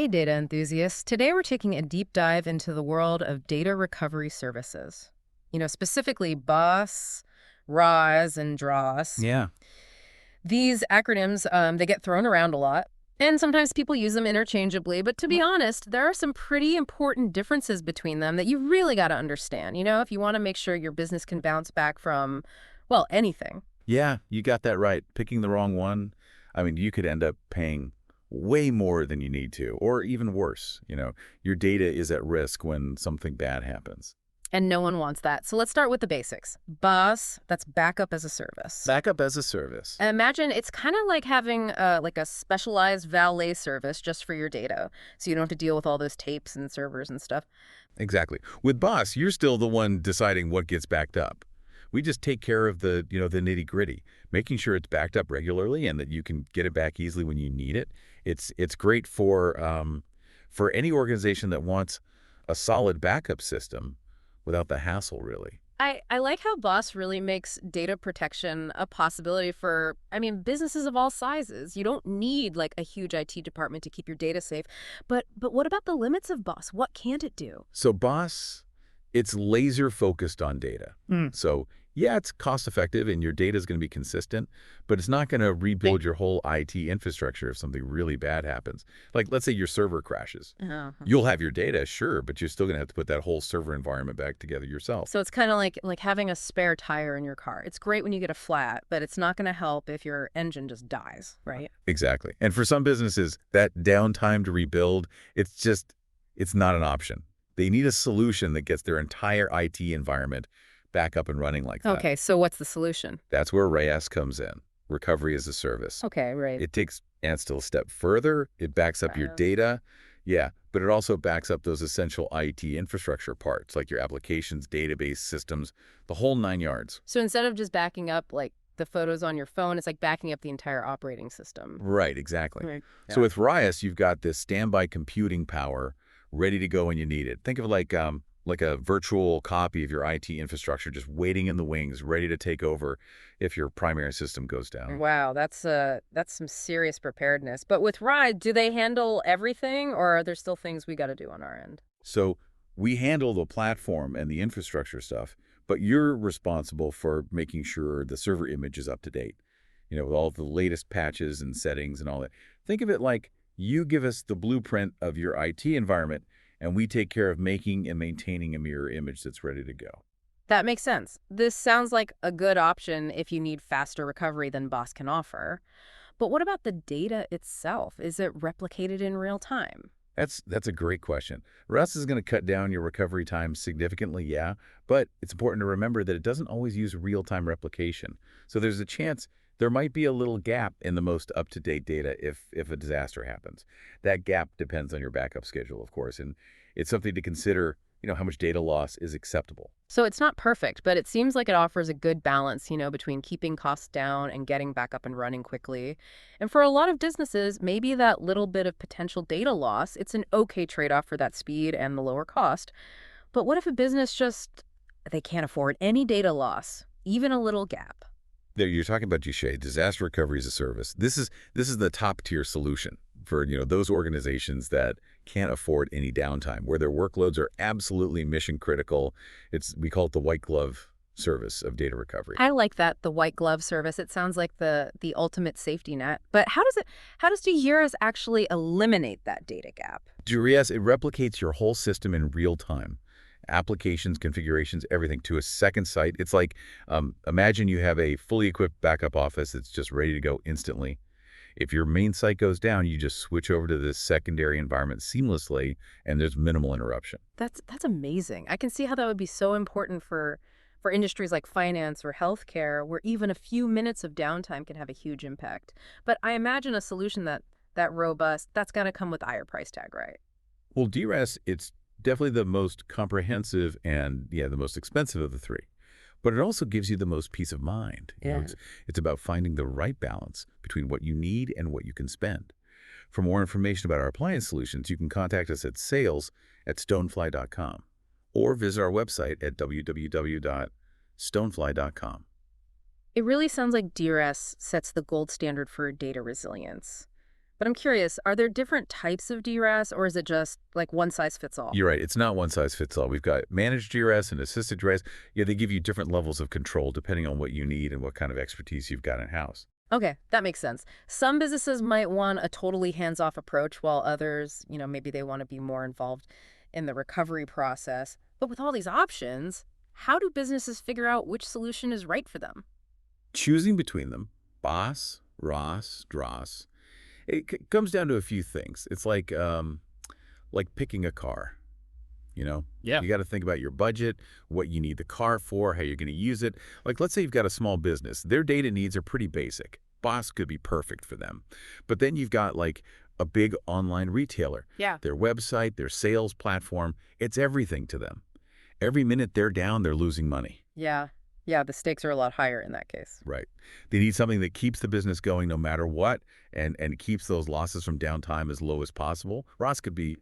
Hey, data enthusiasts. Today we're taking a deep dive into the world of data recovery services. Specifically BaaS, RaaS, and DRaaS. Yeah. These acronyms, they get thrown around a lot, and sometimes people use them interchangeably. But to be honest, there are some pretty important differences between them that you really got to understand, if you want to make sure your business can bounce back from, well, anything. Yeah, you got that right. Picking the wrong one, I mean, you could end up paying way more than you need to, or even worse. Your data is at risk when something bad happens. And no one wants that. So let's start with the basics. BaaS, that's backup as a service. Backup as a service. Imagine it's kind of like having like a specialized valet service just for your data, so you don't have to deal with all those tapes and servers and stuff. Exactly. With BaaS, you're still the one deciding what gets backed up. We just take care of the nitty-gritty, making sure it's backed up regularly and that you can get it back easily when you need it. It's great for any organization that wants a solid backup system without the hassle, really. I like how BaaS really makes data protection a possibility for, businesses of all sizes. You don't need like a huge IT department to keep your data safe. But what about the limits of BaaS? What can't it do? So BaaS, it's laser focused on data. So yeah, it's cost effective and your data is going to be consistent, but it's not going to rebuild your whole IT infrastructure if something really bad happens. Like let's say your server crashes. You'll have your data, sure, but you're still going to have to put that whole server environment back together yourself. So it's kind of like having a spare tire in your car. It's great when you get a flat, but it's not going to help if your engine just dies, right? Exactly. And for some businesses, that downtime to rebuild, it's not an option. They need a solution that gets their entire IT environment back up and running like that. Okay, so what's the solution? That's where RaaS comes in, recovery as a service. Okay, right. It takes Anstel a step further. It backs up your data. Yeah, but it also backs up those essential IT infrastructure parts, like your applications, database systems, the whole 9 yards. So instead of just backing up like the photos on your phone, it's like backing up the entire operating system. Right, exactly. Right. So with RaaS, you've got this standby computing power ready to go when you need it. Think of it like a virtual copy of your IT infrastructure just waiting in the wings, ready to take over if your primary system goes down. Wow, that's some serious preparedness. But with Ride, do they handle everything, or are there still things we got to do on our end? So we handle the platform and the infrastructure stuff, but you're responsible for making sure the server image is up to date, with all the latest patches and settings and all that. Think of it like you give us the blueprint of your IT environment, and we take care of making and maintaining a mirror image that's ready to go. That makes sense. This sounds like a good option if you need faster recovery than BaaS can offer. But what about the data itself? Is it replicated in real time? That's a great question. RaaS is going to cut down your recovery time significantly, yeah, but it's important to remember that it doesn't always use real-time replication. So there's a chance there might be a little gap in the most up-to-date data if a disaster happens. That gap depends on your backup schedule, of course, and it's something to consider, how much data loss is acceptable. So it's not perfect, but it seems like it offers a good balance, between keeping costs down and getting back up and running quickly. And for a lot of businesses, maybe that little bit of potential data loss, it's an okay trade-off for that speed and the lower cost. But what if a business they can't afford any data loss, even a little gap? There, you're talking about Gishay, disaster recovery as a service. This is the top tier solution for those organizations that can't afford any downtime, where their workloads are absolutely mission critical. We call it the white glove service of data recovery. I like that, the white glove service. It sounds like the ultimate safety net. But how does DRaaS actually eliminate that data gap? DRaaS, it replicates your whole system in real time. Applications, configurations, everything to a second site. It's like, imagine you have a fully equipped backup office that's just ready to go instantly. If your main site goes down, you just switch over to this secondary environment seamlessly, and there's minimal interruption. That's amazing. I can see how that would be so important for industries like finance or healthcare, where even a few minutes of downtime can have a huge impact. But I imagine a solution that robust, that's got to come with a higher price tag, right? Well, DRaaS, it's definitely the most comprehensive and, yeah, the most expensive of the three. But it also gives you the most peace of mind. It's about finding the right balance between what you need and what you can spend. For more information about our appliance solutions, you can contact us at sales@stonefly.com or visit our website at But I'm curious, are there different types of DRaaS, or is it just like one size fits all? You're right. It's not one size fits all. We've got managed DRaaS and assisted DRaaS. Yeah, they give you different levels of control depending on what you need and what kind of expertise you've got in-house. Okay, that makes sense. Some businesses might want a totally hands-off approach, while others, maybe they want to be more involved in the recovery process. But with all these options, how do businesses figure out which solution is right for them? Choosing between them, BaaS, RaaS, DRaaS, comes down to a few things. It's like picking a car. You know, Yeah. you got to think about your budget, what you need the car for, how you're going to use it. Like, let's say you've got a small business. Their data needs are pretty basic. BaaS could be perfect for them. But then you've got like a big online retailer. Yeah. Their website, their sales platform, it's everything to them. Every minute they're down, they're losing money. Yeah. Yeah, the stakes are a lot higher in that case. Right. They need something that keeps the business going no matter what and keeps those losses from downtime as low as possible. RaaS could be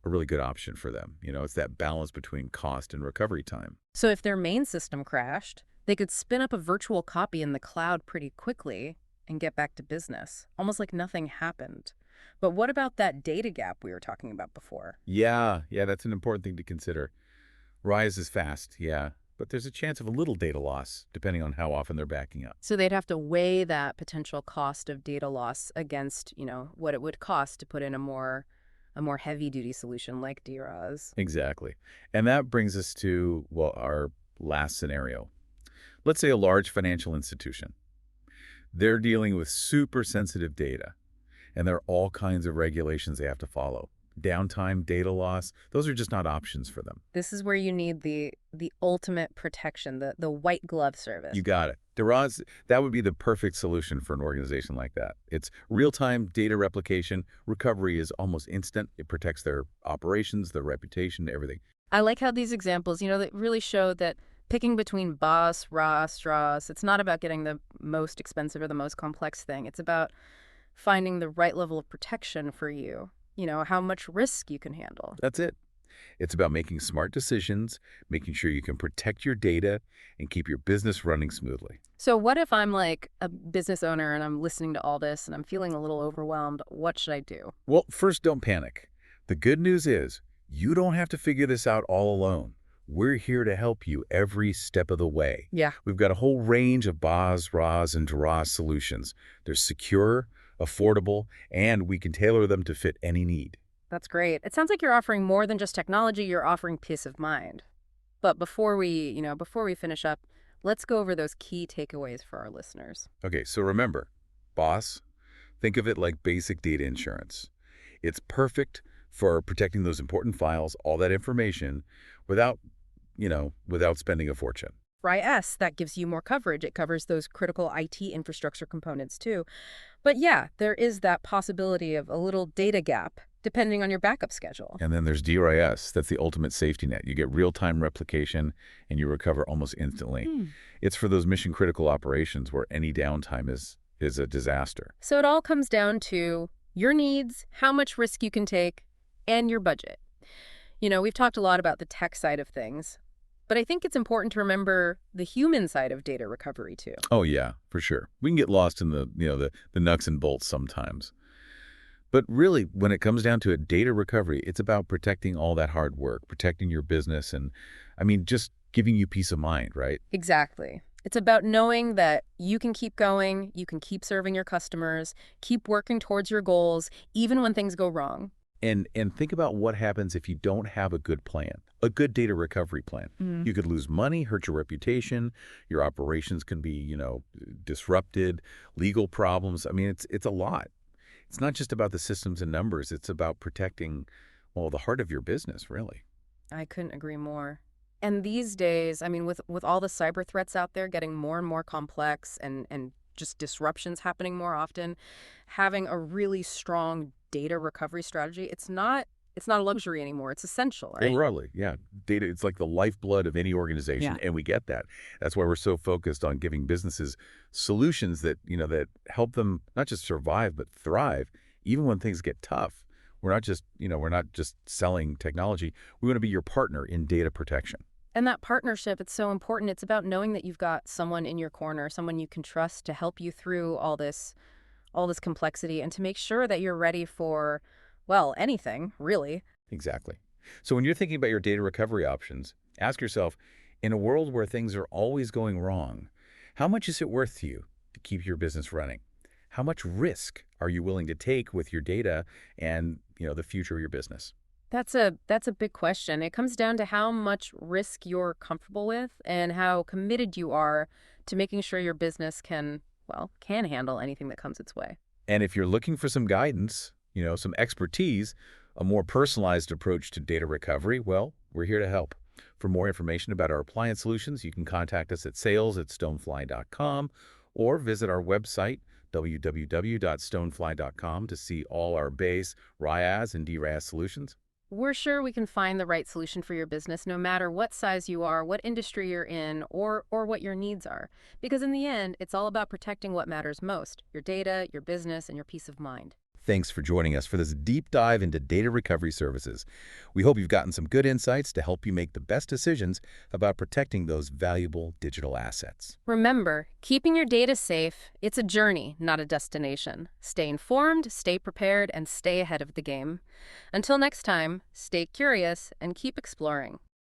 a really good option for them. You know, it's that balance between cost and recovery time. So if their main system crashed, they could spin up a virtual copy in the cloud pretty quickly and get back to business, almost like nothing happened. But what about that data gap we were talking about before? Yeah, that's an important thing to consider. Rise is fast, yeah, but there's a chance of a little data loss depending on how often they're backing up. So they'd have to weigh that potential cost of data loss against, what it would cost to put in a more heavy-duty solution like DRaaS. Exactly. And that brings us to, well, our last scenario. Let's say a large financial institution. They're dealing with super sensitive data, and there are all kinds of regulations they have to follow. Downtime, data loss, those are just not options for them. This is where you need the ultimate protection, the white glove service. You got it. DRaaS, that would be the perfect solution for an organization like that. It's real-time data replication. Recovery is almost instant. It protects their operations, their reputation, everything. I like how these examples, that really show that picking between BaaS, RaaS, DRaaS, it's not about getting the most expensive or the most complex thing. It's about finding the right level of protection for you, how much risk you can handle. That's it. It's about making smart decisions, making sure you can protect your data, and keep your business running smoothly. So what if I'm like a business owner and I'm listening to all this and I'm feeling a little overwhelmed? What should I do? Well, first, don't panic. The good news is you don't have to figure this out all alone. We're here to help you every step of the way. Yeah. We've got a whole range of BaaS, RaaS, and DRaaS solutions. They're secure, affordable, and we can tailor them to fit any need. That's great. It sounds like you're offering more than just technology, you're offering peace of mind. But before we finish up, let's go over those key takeaways for our listeners. Okay, so remember, BaaS, think of it like basic data insurance. It's perfect for protecting those important files, all that information, without, without spending a fortune. RaaS, that gives you more coverage. It covers those critical IT infrastructure components too. But yeah, there is that possibility of a little data gap depending on your backup schedule. And then there's DRaaS. That's the ultimate safety net. You get real-time replication, and you recover almost instantly. It's for those mission-critical operations where any downtime is a disaster. So it all comes down to your needs, how much risk you can take, and your budget. We've talked a lot about the tech side of things, but I think it's important to remember the human side of data recovery too. Oh, yeah, for sure. We can get lost in the nuts and bolts sometimes. But really, when it comes down to it, data recovery, it's about protecting all that hard work, protecting your business, and, just giving you peace of mind, right? Exactly. It's about knowing that you can keep going, you can keep serving your customers, keep working towards your goals, even when things go wrong. And think about what happens if you don't have a good plan, a good data recovery plan. You could lose money, hurt your reputation, your operations can be, disrupted, legal problems. It's a lot. It's not just about the systems and numbers. It's about protecting, well, the heart of your business, really. I couldn't agree more. And these days, with all the cyber threats out there getting more and more complex and just disruptions happening more often, having a really strong data recovery strategy, it's not a luxury anymore. It's essential, right? Broadly, yeah. Data, it's like the lifeblood of any organization, Yeah. and we get that. That's why we're so focused on giving businesses solutions that, that help them not just survive, but thrive, even when things get tough. We're not just selling technology. We want to be your partner in data protection. And that partnership, it's so important. It's about knowing that you've got someone in your corner, someone you can trust to help you through all this all this complexity and to make sure that you're ready for, well, anything, really. Exactly. So when you're thinking about your data recovery options, ask yourself, in a world where things are always going wrong, how much is it worth to you to keep your business running? How much risk are you willing to take with your data and, the future of your business? That's a big question. It comes down to how much risk you're comfortable with and how committed you are to making sure your business can, well, can handle anything that comes its way. And if you're looking for some guidance, some expertise, a more personalized approach to data recovery, well, we're here to help. For more information about our appliance solutions, you can contact us at sales@stonefly.com or visit our website, www.stonefly.com, to see all our BaaS, RaaS, and DRaaS solutions. We're sure we can find the right solution for your business no matter what size you are, what industry you're in, or what your needs are. Because in the end, it's all about protecting what matters most, your data, your business, and your peace of mind. Thanks for joining us for this deep dive into data recovery services. We hope you've gotten some good insights to help you make the best decisions about protecting those valuable digital assets. Remember, keeping your data safe, it's a journey, not a destination. Stay informed, stay prepared, and stay ahead of the game. Until next time, stay curious and keep exploring.